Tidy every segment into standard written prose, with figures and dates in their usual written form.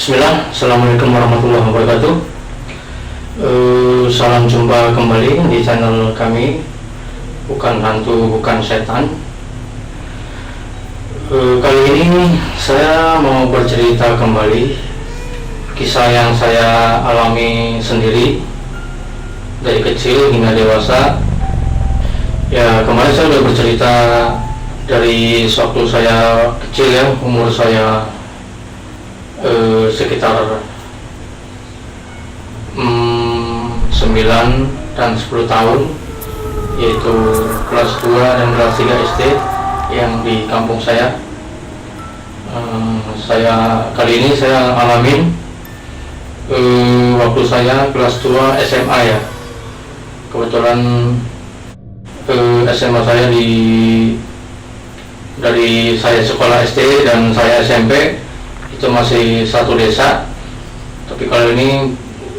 Bismillah, Assalamualaikum warahmatullahi wabarakatuh. Salam jumpa kembali di channel kami, Bukan Hantu Bukan Setan. Kali ini saya mau bercerita kembali kisah yang saya alami sendiri dari kecil hingga dewasa. Ya, kemarin saya sudah bercerita dari waktu saya kecil ya, umur saya sekitar 9 dan 10 tahun, yaitu kelas 2 dan kelas 3 SD yang di kampung saya. Kali ini saya alamin waktu saya kelas 2 SMA ya. Kebetulan SMA saya dari saya sekolah SD dan saya SMP itu masih satu desa, tapi kalau ini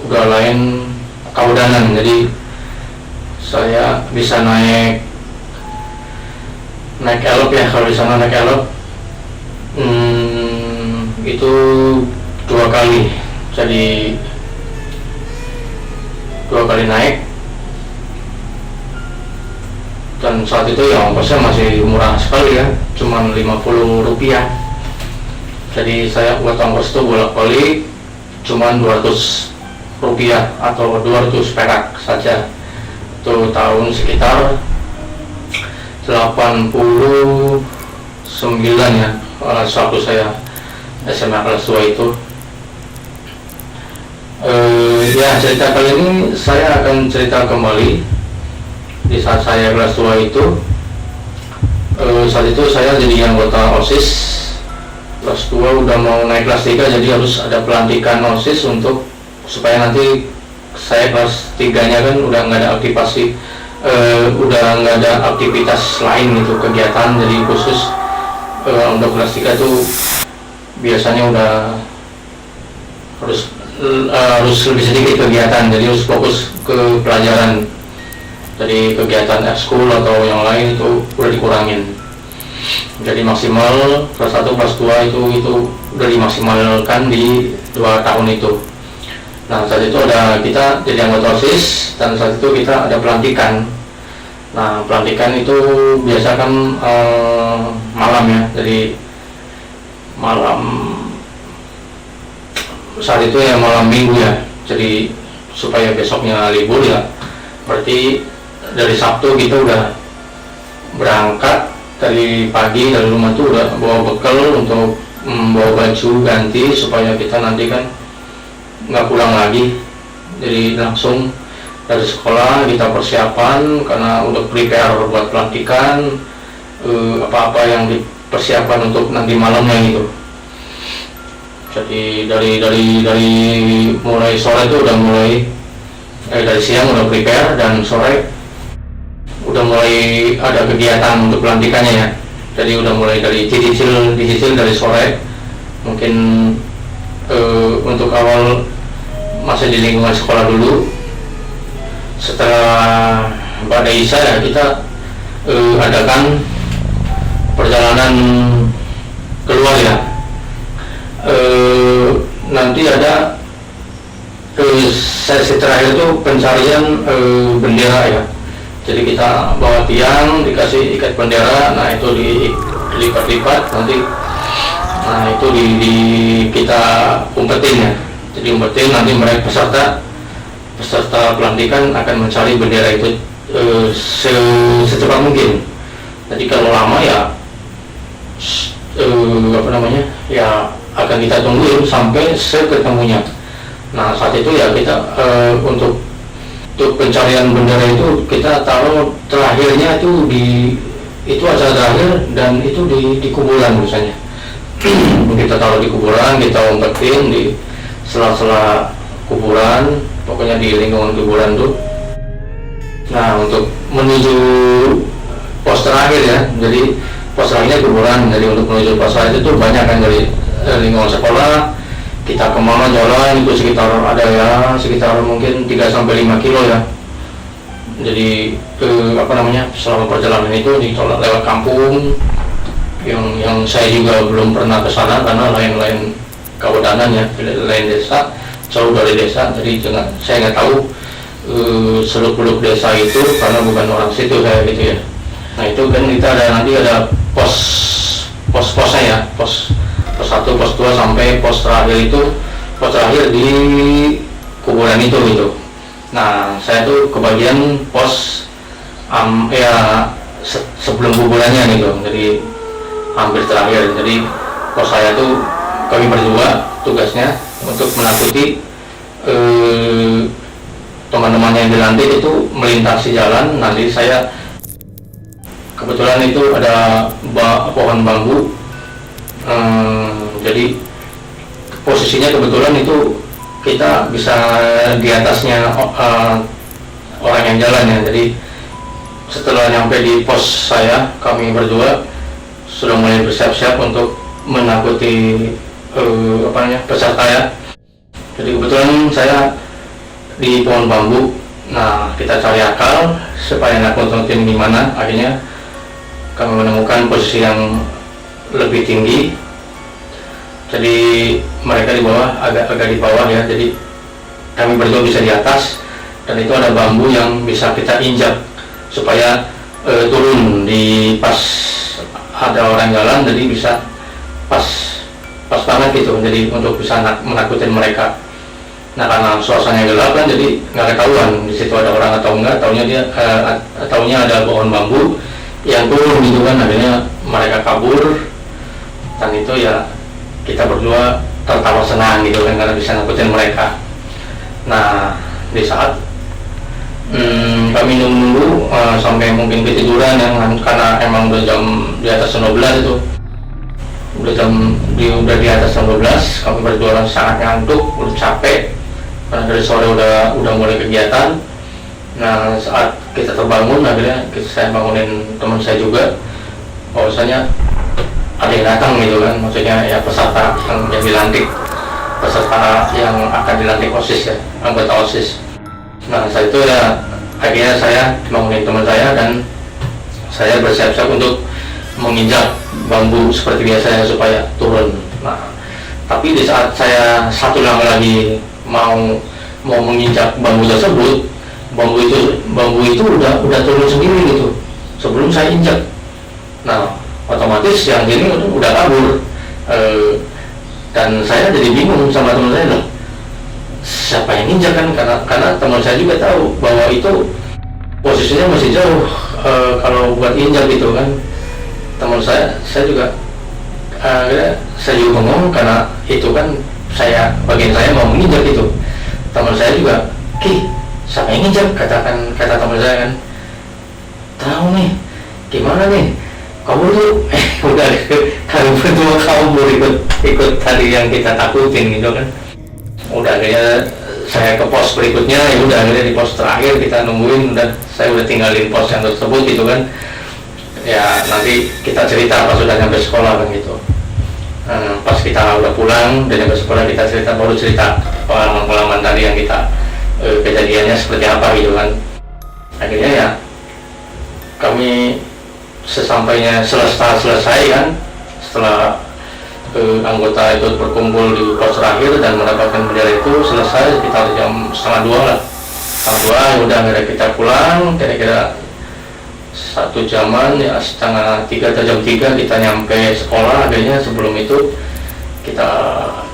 udah lain kaudanan, jadi saya bisa naik elop ya, kalau di sana naik elop itu 2 kali, jadi 2 kali naik, dan saat itu ya ongkosnya masih murah sekali ya, cuman Rp50. Jadi saya buat ongkos itu bolak-balik cuman Rp200 atau 200 perak saja. Itu tahun sekitar 89 ya, waktu saya SMA kelas 2 itu. Ya, cerita kali ini saya akan cerita kembali di saat saya kelas 2 itu. Saat itu saya jadi anggota OSIS. Kelas 2 udah mau naik kelas 3, jadi harus ada pelantikan OSIS untuk supaya nanti saya kelas 3 nya kan udah nggak ada aktivasi, udah nggak ada aktivitas lain gitu, kegiatan. Jadi khusus untuk kelas 3 tuh biasanya udah harus lebih sedikit kegiatan, jadi harus fokus ke pelajaran. Jadi kegiatan ekskul atau yang lain itu udah dikurangin. Jadi maksimal kelas 1 kelas 2 itu udah dimaksimalkan di 2 tahun itu. Nah, saat itu ada kita jadi anggota OSIS, dan saat itu kita ada pelantikan. Nah, pelantikan itu biasa kan malam ya, jadi malam saat itu ya malam minggu ya, jadi supaya besoknya libur ya, berarti dari Sabtu kita udah berangkat dari pagi, dari rumah tuh udah bawa bekal untuk bawa baju ganti supaya kita nanti kan nggak pulang lagi. Jadi langsung dari sekolah kita persiapan karena untuk prepare buat pelantikan, apa-apa yang dipersiapkan untuk nanti malamnya gitu. Jadi dari mulai sore itu udah mulai dari siang udah prepare, dan sore udah mulai ada kegiatan untuk pelantikannya ya. Jadi udah mulai dari dicicil dari sore, mungkin untuk awal masih di lingkungan sekolah dulu. Setelah pada Isya ya kita adakan perjalanan keluar ya. Nanti ada sesi terakhir itu pencarian bendera ya. Jadi kita bawa tiang, dikasih ikat bendera, nah itu dilipat-lipat nanti, nah itu kita umpetin ya. Jadi umpetin, nanti mereka peserta pelantikan akan mencari bendera itu secepat mungkin. Jadi kalau lama ya ya akan kita tungguin sampai seketemunya. Nah, saat itu ya kita untuk pencarian bendera itu kita taruh terakhirnya itu acara terakhir, dan itu di kuburan misalnya. Kita taruh di kuburan, kita umpetin di sela-sela kuburan, pokoknya di lingkungan kuburan tuh. Nah, untuk menuju pos terakhir ya, jadi pos terakhirnya kuburan. Jadi untuk menuju pos terakhir itu banyak kan, dari lingkungan sekolah kita kemana jalan itu sekitar mungkin 3-5 kilo ya. Jadi selama perjalanan itu lewat kampung yang saya juga belum pernah ke sana, karena lain Kawedanan ya, di lain desa, jauh dari desa, jadi saya nggak tahu seluk-beluk desa itu karena bukan orang situ kayak gitu ya. Nah itu kan kita nanti ada pos-posnya ya, pos 1, pos 2 sampai pos terakhir di kuburan itu gitu. Nah saya tuh kebagian pos ya sebelum kuburannya gitu, jadi hampir terakhir. Jadi pos saya tuh kami berdua tugasnya untuk menakuti teman-teman yang dilantik itu melintasi jalan. Nanti saya kebetulan itu ada pohon bambu, jadi posisinya kebetulan itu kita bisa di atasnya orang yang jalan ya. Jadi setelah nyampe di pos saya, kami berdua sudah mulai bersiap-siap untuk menakuti peserta ya. Jadi kebetulan saya di pohon bambu. Nah kita cari akal supaya nakutin gimana. Akhirnya kami menemukan posisi yang lebih tinggi. Jadi mereka di bawah, agak di bawah ya. Jadi kami berdua bisa di atas, dan itu ada bambu yang bisa kita injak supaya turun di pas ada orang jalan, jadi bisa pas banget gitu. Jadi untuk bisa menakutin mereka. Nah karena suasananya gelap kan, jadi nggak ketahuan di situ ada orang atau enggak. Taunya ada pohon bambu yang turun gitu kan. Akhirnya mereka kabur, dan itu ya kita berdua tertawa senang gitu kan karena bisa nakutin mereka. Nah di saat kami nunggu sampai mungkin ketiduran ya, karena emang udah jam di atas 12 itu. Udah di atas 12, kami berdua sangat ngantuk, udah capek karena dari sore udah mulai kegiatan. Nah saat kita terbangun, akhirnya saya bangunin teman saya juga, bahwasanya ada yang datang gitu kan, maksudnya ya peserta yang dilantik, peserta yang akan dilantik OSIS ya, anggota OSIS. Nah saat itu ya akhirnya saya bangunin teman saya, dan saya bersiap-siap untuk menginjak bambu seperti biasanya supaya turun. Nah, tapi di saat saya satu langkah lagi mau menginjak bambu tersebut, bambu itu udah turun sendiri gitu sebelum saya injak. Nah, otomatis yang ini udah kabur, dan saya jadi bingung sama teman saya loh, siapa yang injak kan, karena teman saya juga tahu bahwa itu posisinya masih jauh kalau buat injak gitu kan. Teman saya juga saya juga ngomong, karena itu kan bagian saya mau menginjak itu. Teman saya juga, "Ki, siapa yang injak?" kata teman saya kan. "Tahu nih, gimana nih? Kamu tuh udah kami berdua kabur ikut tadi yang kita takutin gitu kan." Udah akhirnya saya ke pos berikutnya, ya udah akhirnya di pos terakhir kita nungguin, saya udah tinggalin pos yang tersebut gitu kan. Ya nanti kita cerita pas sudah nyampe sekolah kan gitu. Pas kita udah pulang dan nyampe sekolah, kita baru cerita pengalaman tadi yang kita kejadiannya seperti apa gitu kan. Akhirnya ya kami sesampainya selesai kan, setelah anggota itu berkumpul di pos terakhir dan mendapatkan bendera itu selesai sekitar jam 1:30 lah. 1:30 udah akhirnya kita pulang, kira-kira 1 jaman ya, 2:30 atau jam 3 kita nyampe sekolah. Akhirnya sebelum itu kita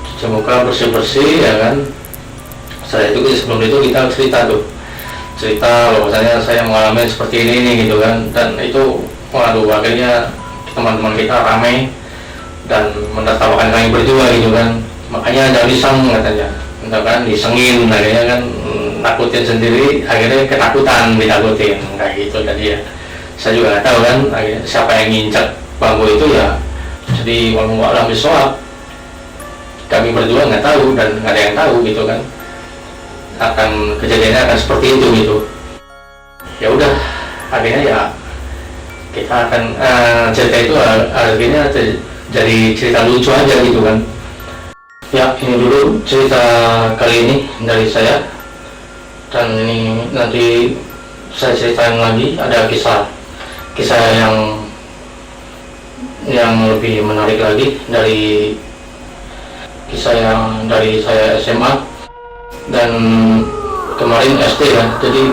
cuci muka, bersih-bersih ya kan. Sebelum itu kita cerita bahwasanya saya mengalami seperti ini gitu kan. Dan itu waduh, akhirnya teman-teman kita ramai dan menertawakan kami berdua gitu kan. Makanya jangan diseng katanya, kan disengin, akhirnya kan nakutin sendiri, akhirnya ditakutin kayak gitu tadi ya. Saya juga nggak tahu kan siapa yang nginjak bambu itu ya. Jadi wallahu a'lam bishawab, kami berdua nggak tahu dan nggak ada yang tahu gitu kan, akan kejadiannya akan seperti itu gitu. Ya udah akhirnya ya kita akan cerita itu akhirnya jadi cerita lucu aja gitu kan. Ya ini dulu cerita kali ini dari saya, dan ini nanti saya ceritain lagi ada kisah yang lebih menarik lagi dari kisah yang dari saya SMA dan kemarin SD ya. Jadi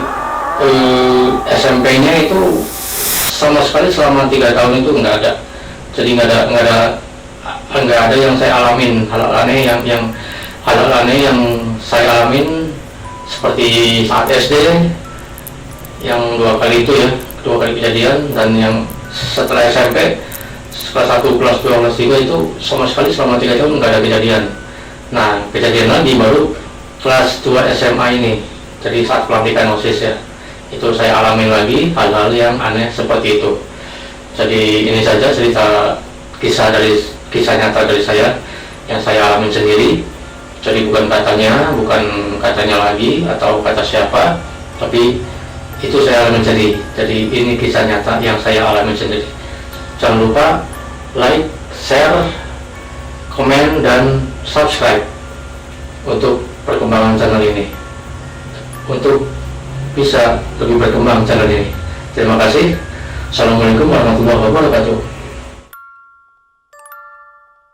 SMP-nya itu sama sekali selama 3 tahun itu nggak ada. Jadi nggak ada yang saya alamin, hal aneh yang saya alamin seperti saat SD yang 2 kali itu ya, 2 kali kejadian, dan yang setelah SMP kelas 1, kelas 2, kelas 3 itu sama sekali selama 3 tahun nggak ada kejadian. Nah, kejadian lagi baru kelas 2 SMA ini, jadi saat pelantikan OSIS ya, itu saya alamin lagi hal-hal yang aneh seperti itu. Jadi ini saja cerita kisah nyata dari saya yang saya alamin sendiri. Jadi bukan katanya lagi atau kata siapa, tapi itu saya alamin sendiri. Jadi ini kisah nyata yang saya alamin sendiri. Jangan lupa like, share, komen, dan subscribe untuk perkembangan channel ini, untuk bisa lebih berkembang channel ini. Terima kasih. Assalamualaikum warahmatullahi wabarakatuh.